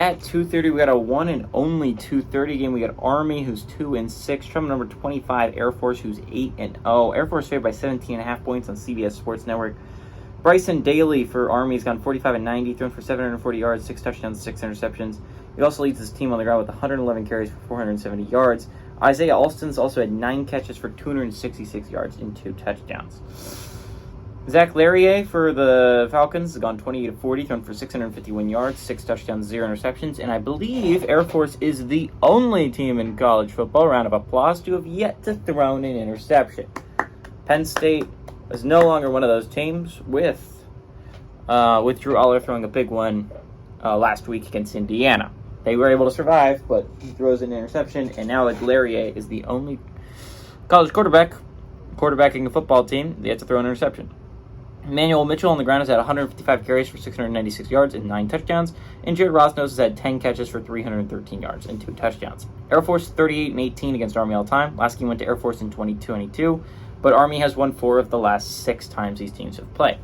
At 2:30, we got a one and only 2:30 game. We got Army, who's 2-6. Trump number 25, Air Force, who's 8-0. Air Force favored by 17.5 points on CBS Sports Network. Bryson Daly for Army has gone 45-90, thrown for 740 yards, 6 touchdowns, 6 interceptions. He also leads his team on the ground with 111 carries for 470 yards. Isaiah Alston's also had 9 catches for 266 yards and 2 touchdowns. Zach Larrier for the Falcons has gone 28-40, thrown for 651 yards, 6 touchdowns, 0 interceptions, and I believe Air Force is the only team in college football, round of applause, to have yet to throw an interception. Penn State is no longer one of those teams, with Drew Aller throwing a big one last week against Indiana. They were able to survive, but he throws an interception, and now Larrier is the only college quarterbacking a football team that yet to throw an interception. Emmanuel Mitchell on the ground has had 155 carries for 696 yards and 9 touchdowns, and Jared Rosnos has had 10 catches for 313 yards and 2 touchdowns. Air Force 38-18 against Army all time. Last game went to Air Force in 22-22, but Army has won 4 of the last 6 times these teams have played.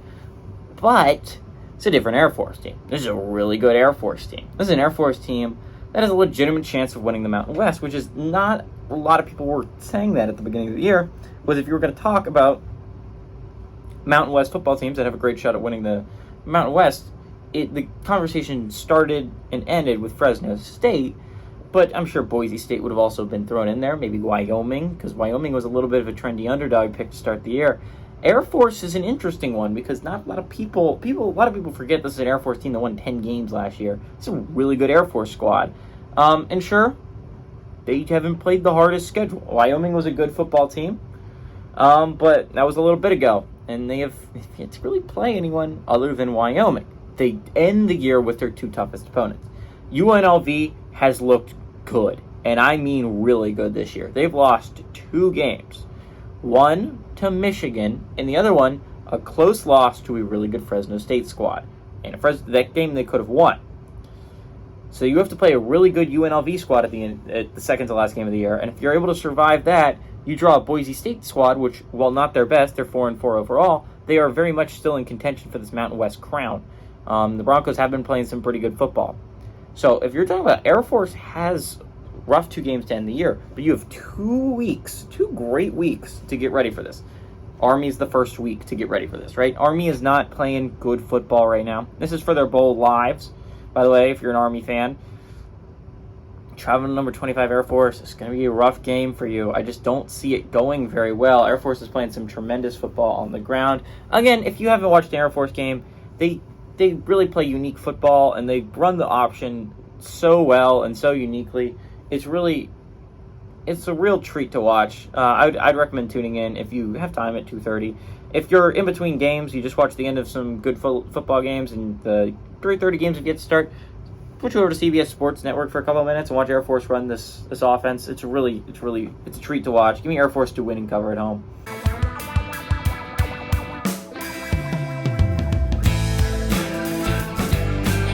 But it's a different Air Force team. This is a really good Air Force team. This is an Air Force team that has a legitimate chance of winning the Mountain West, which is not a lot of people were saying that at the beginning of the year, was if you were going to talk about Mountain West football teams that have a great shot at winning the Mountain West, the conversation started and ended with Fresno State, but I'm sure Boise State would have also been thrown in there, maybe Wyoming, because Wyoming was a little bit of a trendy underdog pick to start the year. Air Force is an interesting one because not a lot of people forget this is an Air Force team that won 10 games last year. It's a really good Air Force squad. And sure, they haven't played the hardest schedule. Wyoming was a good football team, but that was a little bit ago. And they have yet to really play anyone other than Wyoming. They end the year with their 2 toughest opponents. UNLV has looked good, and I mean really good this year. They've lost 2 games. One to Michigan, and the other one, a close loss to a really good Fresno State squad. And that game they could have won. So you have to play a really good UNLV squad at the second to last game of the year, and if you're able to survive that, you draw a Boise State squad, which, while not their best, they're 4-4 overall, they are very much still in contention for this Mountain West crown. The Broncos have been playing some pretty good football. So if you're talking about Air Force has rough 2 games to end the year, but you have 2 great weeks to get ready for this. Army's the first week to get ready for this, right? Army is not playing good football right now. This is for their bowl lives, by the way, if you're an Army fan. Traveling number 25 Air Force, it's going to be a rough game for you. I just don't see it going very well. Air Force is playing some tremendous football on the ground. Again, if you haven't watched an Air Force game, they really play unique football, and they run the option so well and so uniquely. It's a real treat to watch. I'd recommend tuning in if you have time at 2:30. If you're in between games, you just watch the end of some good football games, and the 3:30 games have yet to start, switch over to CBS Sports Network for a couple of minutes and watch Air Force run this offense. It's a treat to watch. Give me Air Force to win and cover at home.